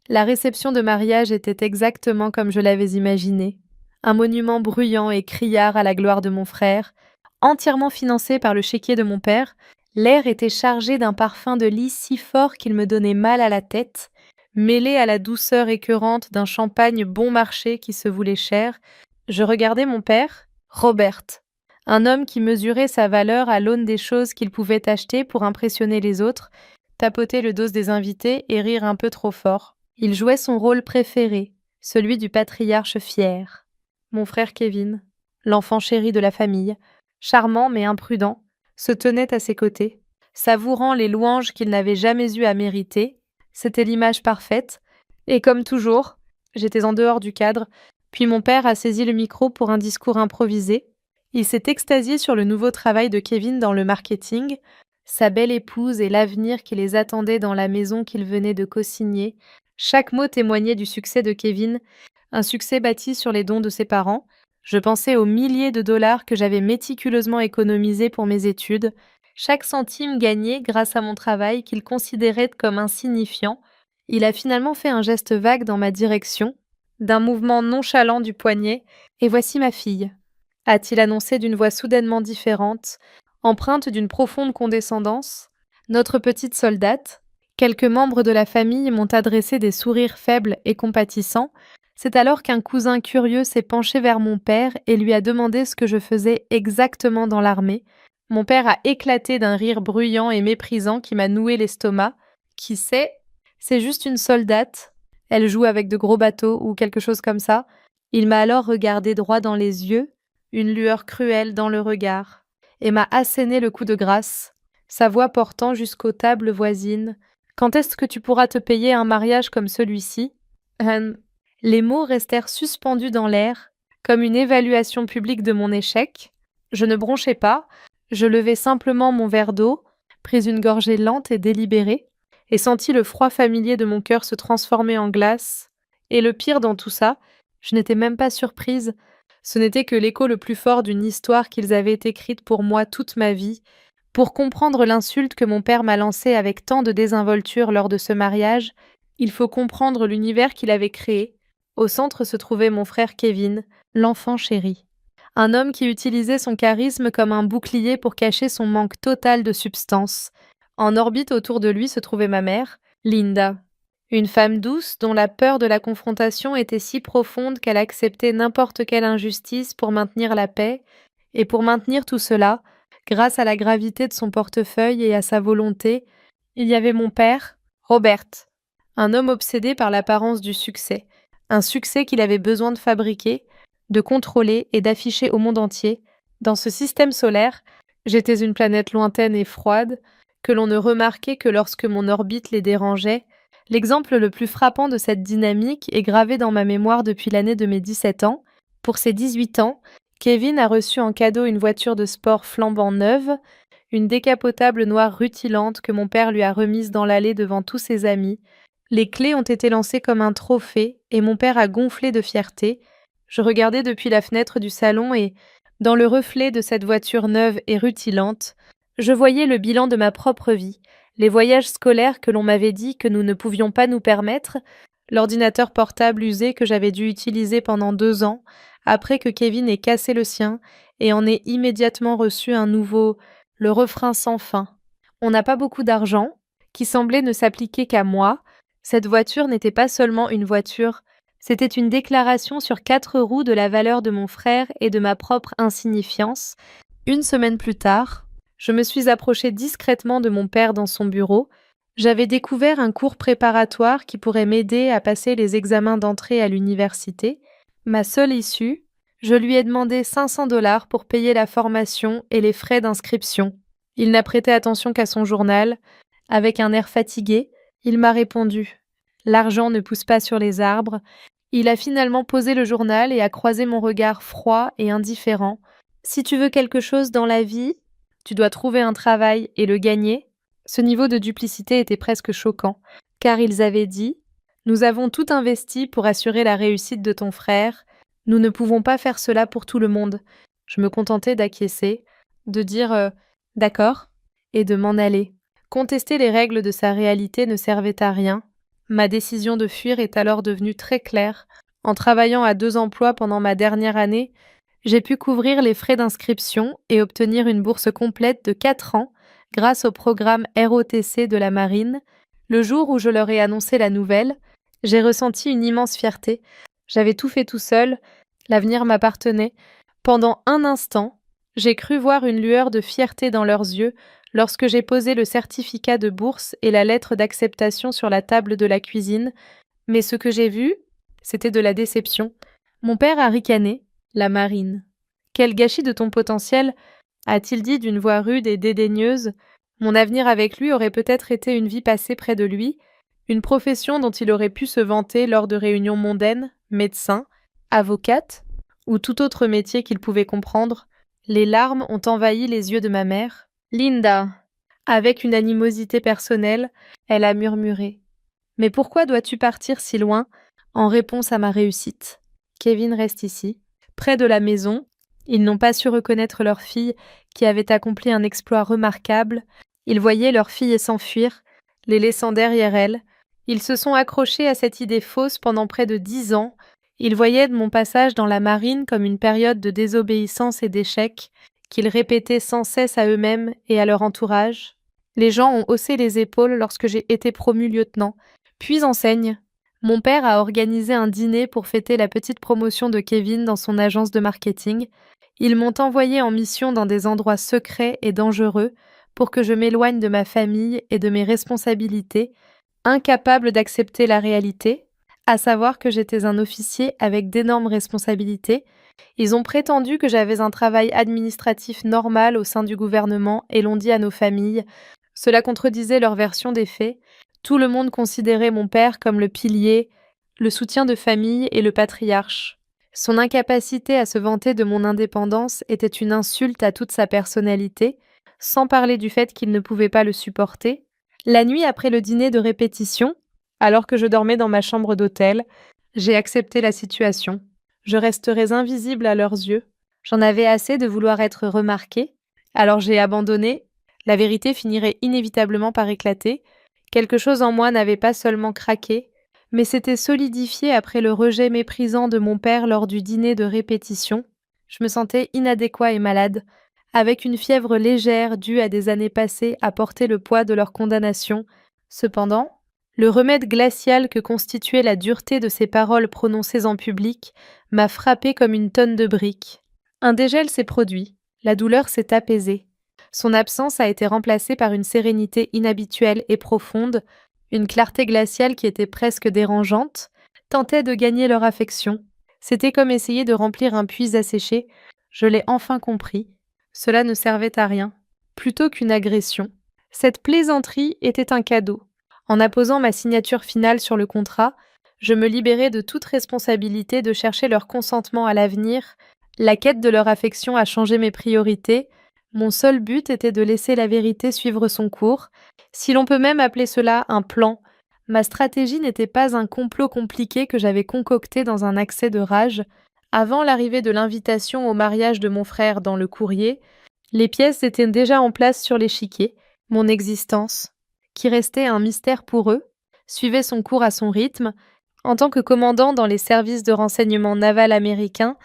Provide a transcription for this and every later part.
La réception de mariage était exactement comme je l'avais imaginé. Un monument bruyant et criard à la gloire de mon frère, entièrement financé par le chéquier de mon père. L'air était chargé d'un parfum de lis si fort qu'il me donnait mal à la tête, mêlé à la douceur écœurante d'un champagne bon marché qui se voulait cher. Je regardais mon père, Robert, un homme qui mesurait sa valeur à l'aune des choses qu'il pouvait acheter pour impressionner les autres, tapoter le dos des invités et rire un peu trop fort. Il jouait son rôle préféré, celui du patriarche fier. Mon frère Kevin, l'enfant chéri de la famille, charmant mais imprudent, se tenait à ses côtés, savourant les louanges qu'il n'avait jamais eu à mériter. C'était l'image parfaite, et comme toujours, j'étais en dehors du cadre, puis mon père a saisi le micro pour un discours improvisé. Il s'est extasié sur le nouveau travail de Kevin dans le marketing, sa belle épouse et l'avenir qui les attendait dans la maison qu'il venait de co-signer. Chaque mot témoignait du succès de Kevin, un succès bâti sur les dons de ses parents. Je pensais aux milliers de dollars que j'avais méticuleusement économisés pour mes études, chaque centime gagné grâce à mon travail qu'il considérait comme insignifiant. Il a finalement fait un geste vague dans ma direction, d'un mouvement nonchalant du poignet, et voici ma fille, a-t-il annoncé d'une voix soudainement différente, empreinte d'une profonde condescendance. Notre petite soldate. Quelques membres de la famille m'ont adressé des sourires faibles et compatissants. C'est alors qu'un cousin curieux s'est penché vers mon père et lui a demandé ce que je faisais exactement dans l'armée. Mon père a éclaté d'un rire bruyant et méprisant qui m'a noué l'estomac. Qui sait? C'est juste une soldate. Elle joue avec de gros bateaux ou quelque chose comme ça. Il m'a alors regardé droit dans les yeux, une lueur cruelle dans le regard, et m'a asséné le coup de grâce, sa voix portant jusqu'aux tables voisines. Quand est-ce que tu pourras te payer un mariage comme celui-ci? Les mots restèrent suspendus dans l'air, comme une évaluation publique de mon échec. Je ne bronchai pas, je levai simplement mon verre d'eau, pris une gorgée lente et délibérée, et sentis le froid familier de mon cœur se transformer en glace. Et le pire dans tout ça, je n'étais même pas surprise. Ce n'était que l'écho le plus fort d'une histoire qu'ils avaient écrite pour moi toute ma vie. Pour comprendre l'insulte que mon père m'a lancée avec tant de désinvolture lors de ce mariage, il faut comprendre l'univers qu'il avait créé. Au centre se trouvait mon frère Kevin, l'enfant chéri. Un homme qui utilisait son charisme comme un bouclier pour cacher son manque total de substance. En orbite autour de lui se trouvait ma mère, Linda. Une femme douce dont la peur de la confrontation était si profonde qu'elle acceptait n'importe quelle injustice pour maintenir la paix, et pour maintenir tout cela, grâce à la gravité de son portefeuille et à sa volonté, il y avait mon père, Robert, un homme obsédé par l'apparence du succès, un succès qu'il avait besoin de fabriquer, de contrôler et d'afficher au monde entier. Dans ce système solaire, j'étais une planète lointaine et froide, que l'on ne remarquait que lorsque mon orbite les dérangeait. L'exemple le plus frappant de cette dynamique est gravé dans ma mémoire depuis l'année de mes 17 ans. Pour ses 18 ans, Kevin a reçu en cadeau une voiture de sport flambant neuve, une décapotable noire rutilante que mon père lui a remise dans l'allée devant tous ses amis. Les clés ont été lancées comme un trophée et mon père a gonflé de fierté. Je regardais depuis la fenêtre du salon et, dans le reflet de cette voiture neuve et rutilante, je voyais le bilan de ma propre vie, les voyages scolaires que l'on m'avait dit que nous ne pouvions pas nous permettre, l'ordinateur portable usé que j'avais dû utiliser pendant 2 ans, après que Kevin ait cassé le sien et en ait immédiatement reçu un nouveau, le refrain sans fin. On n'a pas beaucoup d'argent, qui semblait ne s'appliquer qu'à moi. Cette voiture n'était pas seulement une voiture, c'était une déclaration sur 4 roues de la valeur de mon frère et de ma propre insignifiance. Une semaine plus tard, je me suis approchée discrètement de mon père dans son bureau. J'avais découvert un cours préparatoire qui pourrait m'aider à passer les examens d'entrée à l'université. Ma seule issue, je lui ai demandé 500 $ pour payer la formation et les frais d'inscription. Il n'a prêté attention qu'à son journal. Avec un air fatigué, il m'a répondu. L'argent ne pousse pas sur les arbres. Il a finalement posé le journal et a croisé mon regard froid et indifférent. Si tu veux quelque chose dans la vie, tu dois trouver un travail et le gagner. Ce niveau de duplicité était presque choquant, car ils avaient dit « Nous avons tout investi pour assurer la réussite de ton frère. Nous ne pouvons pas faire cela pour tout le monde. » Je me contentais d'acquiescer, de dire « D'accord » et de m'en aller. Contester les règles de sa réalité ne servait à rien. Ma décision de fuir est alors devenue très claire. En travaillant à 2 emplois pendant ma dernière année, j'ai pu couvrir les frais d'inscription et obtenir une bourse complète de 4 ans grâce au programme ROTC de la Marine. Le jour où je leur ai annoncé la nouvelle, j'ai ressenti une immense fierté. J'avais tout fait tout seul, l'avenir m'appartenait. Pendant un instant, j'ai cru voir une lueur de fierté dans leurs yeux lorsque j'ai posé le certificat de bourse et la lettre d'acceptation sur la table de la cuisine, mais ce que j'ai vu, c'était de la déception. Mon père a ricané. La Marine. Quel gâchis de ton potentiel, a-t-il dit d'une voix rude et dédaigneuse. Mon avenir avec lui aurait peut-être été une vie passée près de lui, une profession dont il aurait pu se vanter lors de réunions mondaines, médecin, avocate, ou tout autre métier qu'il pouvait comprendre. Les larmes ont envahi les yeux de ma mère. Linda. Avec une animosité personnelle, elle a murmuré. Mais pourquoi dois-tu partir si loin en réponse à ma réussite? Kevin reste ici. Près de la maison, ils n'ont pas su reconnaître leur fille qui avait accompli un exploit remarquable. Ils voyaient leur fille s'enfuir, les laissant derrière elle. Ils se sont accrochés à cette idée fausse pendant près de 10 ans. Ils voyaient mon passage dans la marine comme une période de désobéissance et d'échec, qu'ils répétaient sans cesse à eux-mêmes et à leur entourage. Les gens ont haussé les épaules lorsque j'ai été promu lieutenant, puis enseigne. Mon père a organisé un dîner pour fêter la petite promotion de Kevin dans son agence de marketing. Ils m'ont envoyé en mission dans des endroits secrets et dangereux pour que je m'éloigne de ma famille et de mes responsabilités, incapable d'accepter la réalité, à savoir que j'étais un officier avec d'énormes responsabilités. Ils ont prétendu que j'avais un travail administratif normal au sein du gouvernement et l'ont dit à nos familles. Cela contredisait leur version des faits. Tout le monde considérait mon père comme le pilier, le soutien de famille et le patriarche. Son incapacité à se vanter de mon indépendance était une insulte à toute sa personnalité, sans parler du fait qu'il ne pouvait pas le supporter. La nuit après le dîner de répétition, alors que je dormais dans ma chambre d'hôtel, j'ai accepté la situation. Je resterais invisible à leurs yeux. J'en avais assez de vouloir être remarquée, alors j'ai abandonné. La vérité finirait inévitablement par éclater. Quelque chose en moi n'avait pas seulement craqué, mais s'était solidifié après le rejet méprisant de mon père lors du dîner de répétition. Je me sentais inadéquat et malade, avec une fièvre légère due à des années passées à porter le poids de leur condamnation. Cependant, le remède glacial que constituait la dureté de ces paroles prononcées en public m'a frappé comme une tonne de briques. Un dégel s'est produit, la douleur s'est apaisée. Son absence a été remplacée par une sérénité inhabituelle et profonde, une clarté glaciale qui était presque dérangeante, tentait de gagner leur affection. C'était comme essayer de remplir un puits asséché. Je l'ai enfin compris. Cela ne servait à rien, plutôt qu'une agression. Cette plaisanterie était un cadeau. En apposant ma signature finale sur le contrat, je me libérais de toute responsabilité de chercher leur consentement à l'avenir. La quête de leur affection a changé mes priorités. Mon seul but était de laisser la vérité suivre son cours, si l'on peut même appeler cela un plan. Ma stratégie n'était pas un complot compliqué que j'avais concocté dans un accès de rage. Avant l'arrivée de l'invitation au mariage de mon frère dans le courrier, les pièces étaient déjà en place sur l'échiquier. Mon existence, qui restait un mystère pour eux, suivait son cours à son rythme. En tant que commandant dans les services de renseignement naval américains,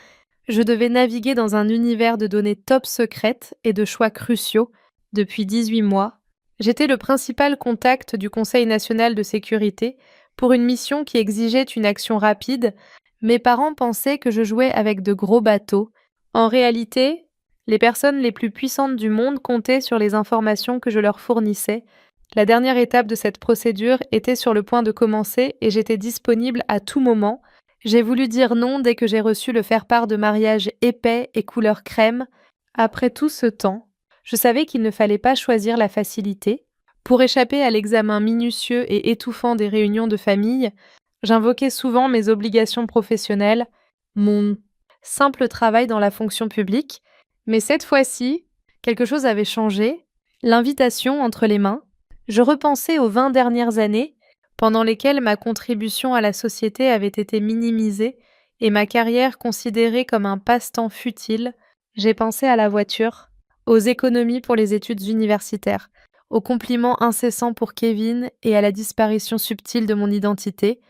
je devais naviguer dans un univers de données top secrètes et de choix cruciaux. Depuis 18 mois, j'étais le principal contact du Conseil national de sécurité pour une mission qui exigeait une action rapide. Mes parents pensaient que je jouais avec de gros bateaux. En réalité, les personnes les plus puissantes du monde comptaient sur les informations que je leur fournissais. La dernière étape de cette procédure était sur le point de commencer et j'étais disponible à tout moment. J'ai voulu dire non dès que j'ai reçu le faire-part de mariage épais et couleur crème. Après tout ce temps, je savais qu'il ne fallait pas choisir la facilité. Pour échapper à l'examen minutieux et étouffant des réunions de famille, j'invoquais souvent mes obligations professionnelles, mon simple travail dans la fonction publique. Mais cette fois-ci, quelque chose avait changé. L'invitation entre les mains. Je repensais aux 20 dernières années, pendant lesquelles ma contribution à la société avait été minimisée et ma carrière considérée comme un passe-temps futile. J'ai pensé à la voiture, aux économies pour les études universitaires, aux compliments incessants pour Kevin et à la disparition subtile de mon identité.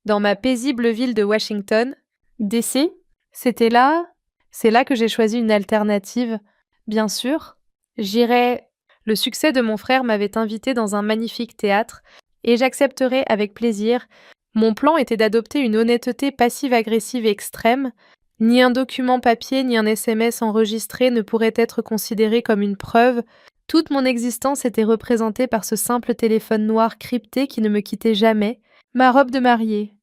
Dans ma paisible ville de Washington, D.C., c'était là, c'est là que j'ai choisi une alternative. Bien sûr, j'irai. Le succès de mon frère m'avait invité dans un magnifique théâtre et j'accepterai avec plaisir. Mon plan était d'adopter une honnêteté passive-agressive extrême. Ni un document papier ni un SMS enregistré ne pourrait être considéré comme une preuve. Toute mon existence était représentée par ce simple téléphone noir crypté qui ne me quittait jamais, ma robe de mariée.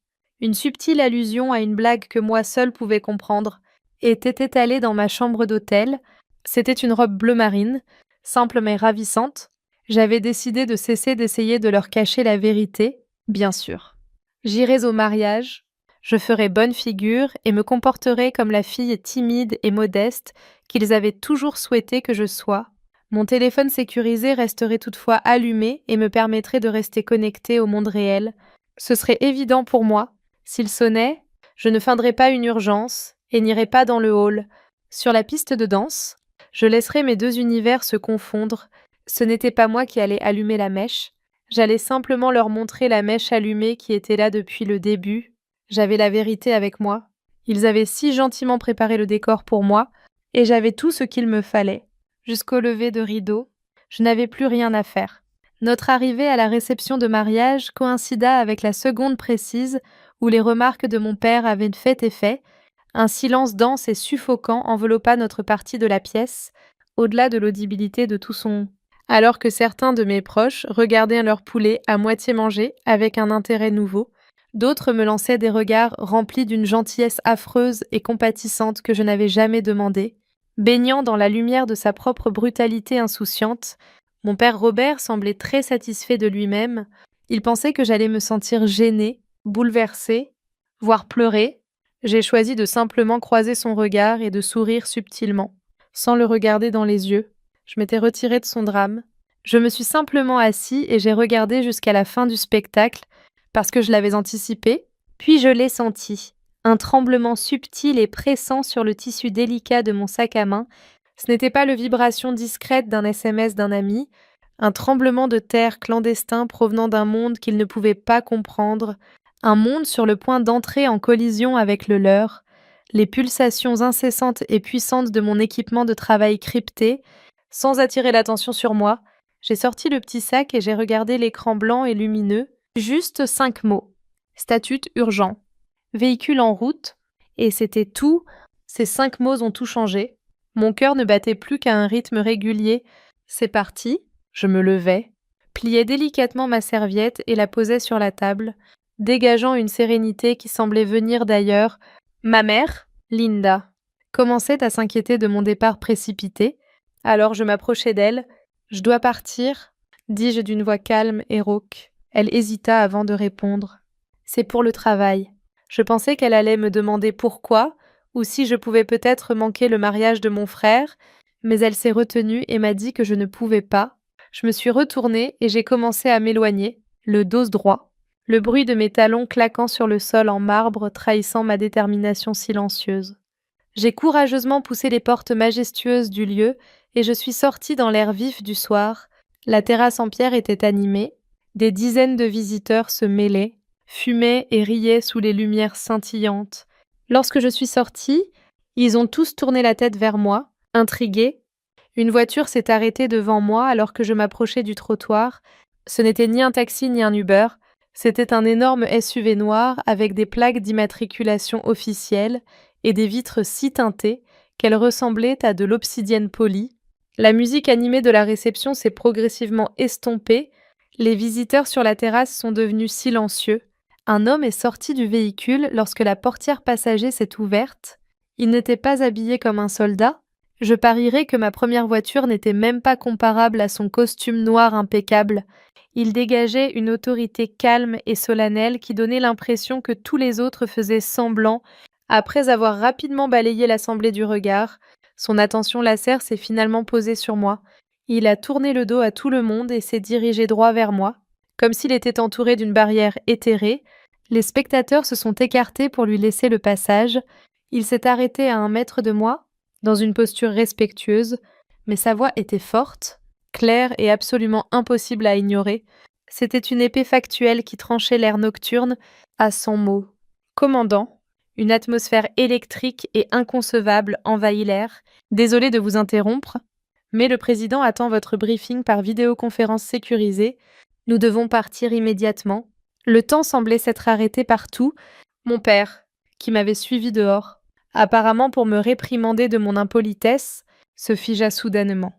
Une subtile allusion à une blague que moi seule pouvais comprendre était étalée dans ma chambre d'hôtel. C'était une robe bleu marine, simple mais ravissante. J'avais décidé de cesser d'essayer de leur cacher la vérité, bien sûr. J'irai au mariage, je ferai bonne figure et me comporterai comme la fille timide et modeste qu'ils avaient toujours souhaité que je sois. Mon téléphone sécurisé resterait toutefois allumé et me permettrait de rester connecté au monde réel. Ce serait évident pour moi. S'il sonnait, je ne feindrais pas une urgence et n'irais pas dans le hall. Sur la piste de danse, je laisserais mes deux univers se confondre. Ce n'était pas moi qui allais allumer la mèche. J'allais simplement leur montrer la mèche allumée qui était là depuis le début. J'avais la vérité avec moi. Ils avaient si gentiment préparé le décor pour moi, et j'avais tout ce qu'il me fallait. Jusqu'au lever de rideau, je n'avais plus rien à faire. Notre arrivée à la réception de mariage coïncida avec la seconde précise où les remarques de mon père avaient fait effet. Un silence dense et suffocant enveloppa notre partie de la pièce, au-delà de l'audibilité de tout son. Alors que certains de mes proches regardaient leur poulet à moitié mangé avec un intérêt nouveau, d'autres me lançaient des regards remplis d'une gentillesse affreuse et compatissante que je n'avais jamais demandée. Baignant dans la lumière de sa propre brutalité insouciante, mon père Robert semblait très satisfait de lui-même. Il pensait que j'allais me sentir gênée, bouleversée, voire pleurer. J'ai choisi de simplement croiser son regard et de sourire subtilement, sans le regarder dans les yeux. Je m'étais retirée de son drame. Je me suis simplement assis et j'ai regardé jusqu'à la fin du spectacle, parce que je l'avais anticipé, puis je l'ai senti. Un tremblement subtil et pressant sur le tissu délicat de mon sac à main. Ce n'était pas la vibration discrète d'un SMS d'un ami, un tremblement de terre clandestin provenant d'un monde qu'il ne pouvait pas comprendre, un monde sur le point d'entrer en collision avec le leur. Les pulsations incessantes et puissantes de mon équipement de travail crypté, sans attirer l'attention sur moi, j'ai sorti le petit sac et j'ai regardé l'écran blanc et lumineux. Juste 5 mots. Statut urgent. Véhicule en route. Et c'était tout. Ces 5 mots ont tout changé. Mon cœur ne battait plus qu'à un rythme régulier. C'est parti. Je me levai, pliai délicatement ma serviette et la posai sur la table, dégageant une sérénité qui semblait venir d'ailleurs. Ma mère, Linda, commençait à s'inquiéter de mon départ précipité. Alors je m'approchai d'elle. « Je dois partir », dis-je d'une voix calme et rauque. Elle hésita avant de répondre. « C'est pour le travail. » Je pensais qu'elle allait me demander pourquoi, ou si je pouvais peut-être manquer le mariage de mon frère, mais elle s'est retenue et m'a dit que je ne pouvais pas. Je me suis retournée et j'ai commencé à m'éloigner, le dos droit, le bruit de mes talons claquant sur le sol en marbre trahissant ma détermination silencieuse. J'ai courageusement poussé les portes majestueuses du lieu et je suis sortie dans l'air vif du soir. La terrasse en pierre était animée. Des dizaines de visiteurs se mêlaient, fumaient et riaient sous les lumières scintillantes. Lorsque je suis sortie, ils ont tous tourné la tête vers moi, intrigués. Une voiture s'est arrêtée devant moi alors que je m'approchais du trottoir. Ce n'était ni un taxi ni un Uber, c'était un énorme SUV noir avec des plaques d'immatriculation officielles et des vitres si teintées qu'elles ressemblaient à de l'obsidienne polie. La musique animée de la réception s'est progressivement estompée. Les visiteurs sur la terrasse sont devenus silencieux. Un homme est sorti du véhicule lorsque la portière passager s'est ouverte. Il n'était pas habillé comme un soldat. Je parierais que ma première voiture n'était même pas comparable à son costume noir impeccable. Il dégageait une autorité calme et solennelle qui donnait l'impression que tous les autres faisaient semblant. Après avoir rapidement balayé l'assemblée du regard, son attention laser s'est finalement posée sur moi. Il a tourné le dos à tout le monde et s'est dirigé droit vers moi. Comme s'il était entouré d'une barrière éthérée, les spectateurs se sont écartés pour lui laisser le passage. Il s'est arrêté à 1 mètre de moi, dans une posture respectueuse, mais sa voix était forte. claire et absolument impossible à ignorer. C'était une épée factuelle qui tranchait l'air nocturne à 100 mots. Commandant, une atmosphère électrique et inconcevable envahit l'air. Désolé de vous interrompre, mais le président attend votre briefing par vidéoconférence sécurisée. Nous devons partir immédiatement. Le temps semblait s'être arrêté partout. Mon père, qui m'avait suivi dehors, apparemment pour me réprimander de mon impolitesse, se figea soudainement.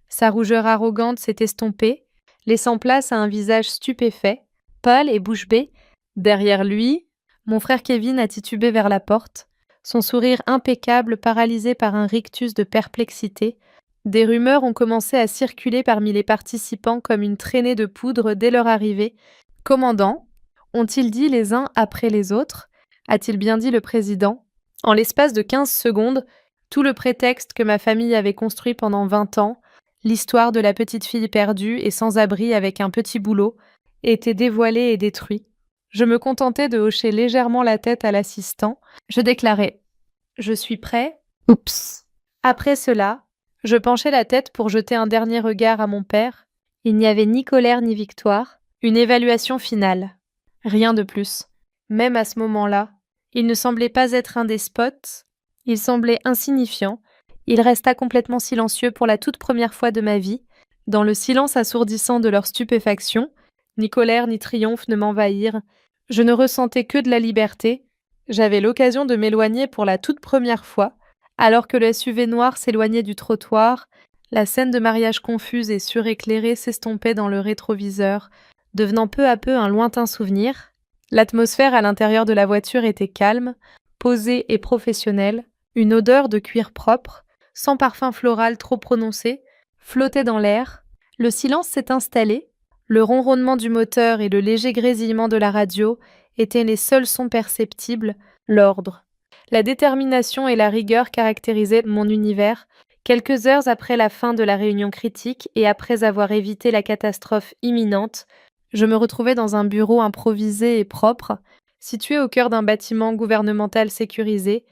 Sa rougeur arrogante s'est estompée, laissant place à un visage stupéfait, pâle et bouche bée. Derrière lui, mon frère Kevin a titubé vers la porte, son sourire impeccable paralysé par un rictus de perplexité. Des rumeurs ont commencé à circuler parmi les participants comme une traînée de poudre dès leur arrivée. Commandant, ont-ils dit les uns après les autres? A-t-il bien dit le président? En l'espace de 15 secondes, tout le prétexte que ma famille avait construit pendant 20 ans, l'histoire de la petite fille perdue et sans abri avec un petit boulot, était dévoilé et détruit. Je me contentais de hocher légèrement la tête à l'assistant. Je déclarais « Je suis prêt ». Oups. Après cela, je penchai la tête pour jeter un dernier regard à mon père. Il n'y avait ni colère ni victoire, une évaluation finale. Rien de plus. Même à ce moment-là, il ne semblait pas être un despote, il semblait insignifiant. Il resta complètement silencieux pour la toute première fois de ma vie. Dans le silence assourdissant de leur stupéfaction, ni colère ni triomphe ne m'envahirent. Je ne ressentais que de la liberté. J'avais l'occasion de m'éloigner pour la toute première fois, alors que le SUV noir s'éloignait du trottoir. La scène de mariage confuse et suréclairée s'estompait dans le rétroviseur, devenant peu à peu un lointain souvenir. L'atmosphère à l'intérieur de la voiture était calme, posée et professionnelle. Une odeur de cuir propre, sans parfum floral trop prononcé, flottait dans l'air. Le silence s'est installé. Le ronronnement du moteur et le léger grésillement de la radio étaient les seuls sons perceptibles. L'ordre, la détermination et la rigueur caractérisaient mon univers. Quelques heures après la fin de la réunion critique et après avoir évité la catastrophe imminente, je me retrouvais dans un bureau improvisé et propre, situé au cœur d'un bâtiment gouvernemental sécurisé.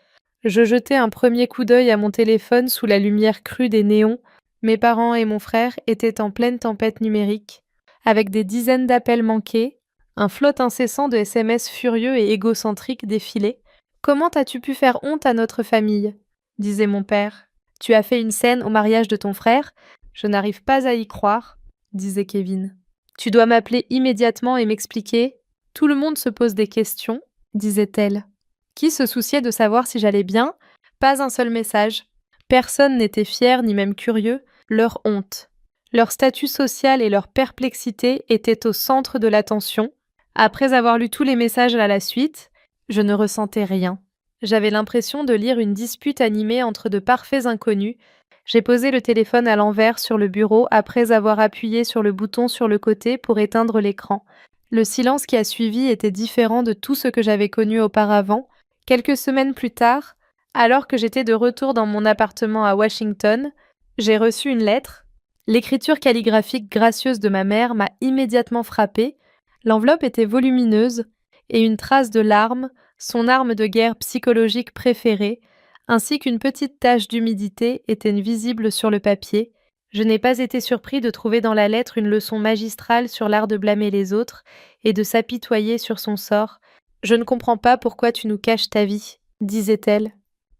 Je jetai un premier coup d'œil à mon téléphone sous la lumière crue des néons. Mes parents et mon frère étaient en pleine tempête numérique, avec des dizaines d'appels manqués, un flot incessant de SMS furieux et égocentriques défilait. « Comment as-tu pu faire honte à notre famille ?» disait mon père. « Tu as fait une scène au mariage de ton frère ? Je n'arrive pas à y croire, » disait Kevin. « Tu dois m'appeler immédiatement et m'expliquer. Tout le monde se pose des questions, » disait-elle. Qui se souciait de savoir si j'allais bien? Pas un seul message. Personne n'était fier ni même curieux. Leur honte, leur statut social et leur perplexité étaient au centre de l'attention. Après avoir lu tous les messages à la suite, je ne ressentais rien. J'avais l'impression de lire une dispute animée entre de parfaits inconnus. J'ai posé le téléphone à l'envers sur le bureau après avoir appuyé sur le bouton sur le côté pour éteindre l'écran. Le silence qui a suivi était différent de tout ce que j'avais connu auparavant. Quelques semaines plus tard, alors que j'étais de retour dans mon appartement à Washington, j'ai reçu une lettre. L'écriture calligraphique gracieuse de ma mère m'a immédiatement frappée. L'enveloppe était volumineuse et une trace de larmes, son arme de guerre psychologique préférée, ainsi qu'une petite tache d'humidité étaient visibles sur le papier. Je n'ai pas été surpris de trouver dans la lettre une leçon magistrale sur l'art de blâmer les autres et de s'apitoyer sur son sort. « Je ne comprends pas pourquoi tu nous caches ta vie », disait-elle.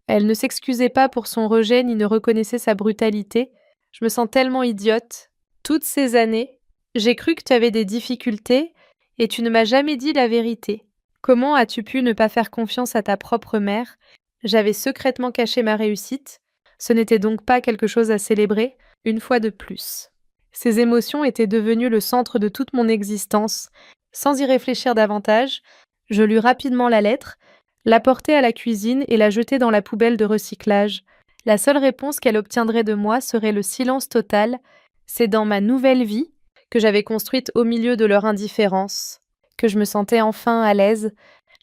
Elle ne s'excusait pas pour son rejet ni ne reconnaissait sa brutalité. Je me sens tellement idiote. Toutes ces années, j'ai cru que tu avais des difficultés et tu ne m'as jamais dit la vérité. Comment as-tu pu ne pas faire confiance à ta propre mère? J'avais secrètement caché ma réussite. Ce n'était donc pas quelque chose à célébrer, une fois de plus. Ces émotions étaient devenues le centre de toute mon existence. Sans y réfléchir davantage, je lus rapidement la lettre, la portai à la cuisine et la jetai dans la poubelle de recyclage. La seule réponse qu'elle obtiendrait de moi serait le silence total. C'est dans ma nouvelle vie, que j'avais construite au milieu de leur indifférence, que je me sentais enfin à l'aise.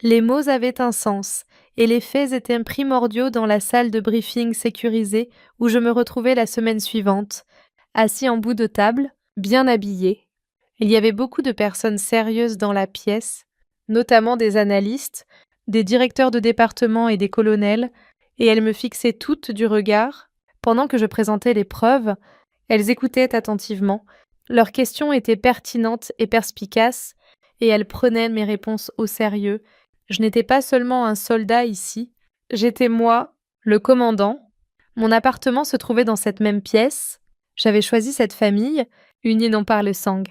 Les mots avaient un sens, et les faits étaient primordiaux dans la salle de briefing sécurisée où je me retrouvais la semaine suivante, assis en bout de table, bien habillé. Il y avait beaucoup de personnes sérieuses dans la pièce, notamment des analystes, des directeurs de département et des colonels, et elles me fixaient toutes du regard. Pendant que je présentais les preuves, Elles écoutaient attentivement, leurs questions étaient pertinentes et perspicaces, et elles prenaient mes réponses au sérieux. Je n'étais pas seulement un soldat ici, j'étais moi, le commandant. Mon appartement se trouvait dans cette même pièce. J'avais choisi cette famille, unie non par le sang,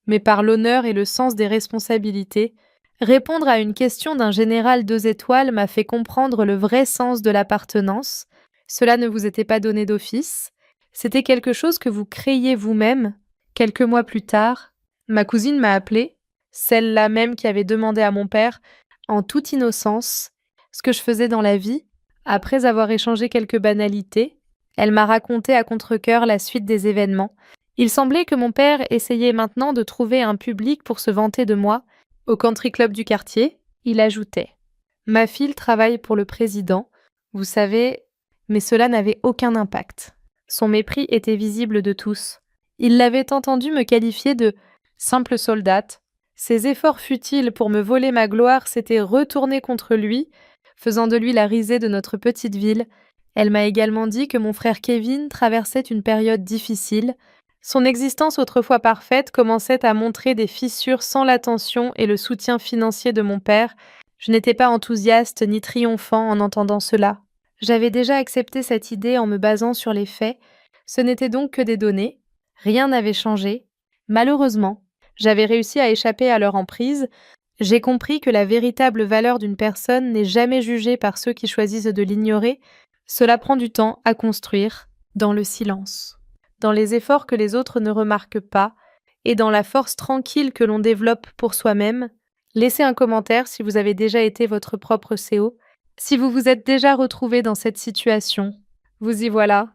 mais par l'honneur et le sens des responsabilités. Répondre à une question d'un général 2 étoiles m'a fait comprendre le vrai sens de l'appartenance. Cela ne vous était pas donné d'office. C'était quelque chose que vous créiez vous-même. Quelques mois plus tard, ma cousine m'a appelée, celle-là même qui avait demandé à mon père, en toute innocence, ce que je faisais dans la vie. Après avoir échangé quelques banalités, elle m'a raconté à contre-cœur la suite des événements. Il semblait que mon père essayait maintenant de trouver un public pour se vanter de moi. Au country club du quartier, il ajoutait: Ma fille travaille pour le président, vous savez, mais cela n'avait aucun impact. Son mépris était visible de tous. Il l'avait entendu me qualifier de simple soldate. Ses efforts futiles pour me voler ma gloire s'étaient retournés contre lui, faisant de lui la risée de notre petite ville. Elle m'a également dit que mon frère Kevin traversait une période difficile. Son existence autrefois parfaite commençait à montrer des fissures sans l'attention et le soutien financier de mon père. Je n'étais pas enthousiaste ni triomphant en entendant cela. J'avais déjà accepté cette idée en me basant sur les faits. Ce n'étaient donc que des données. Rien n'avait changé. Malheureusement, j'avais réussi à échapper à leur emprise. J'ai compris que la véritable valeur d'une personne n'est jamais jugée par ceux qui choisissent de l'ignorer. Cela prend du temps à construire, dans le silence, dans les efforts que les autres ne remarquent pas, et dans la force tranquille que l'on développe pour soi-même. Laissez un commentaire si vous avez déjà été votre propre CO, si vous vous êtes déjà retrouvé dans cette situation. Vous y voilà,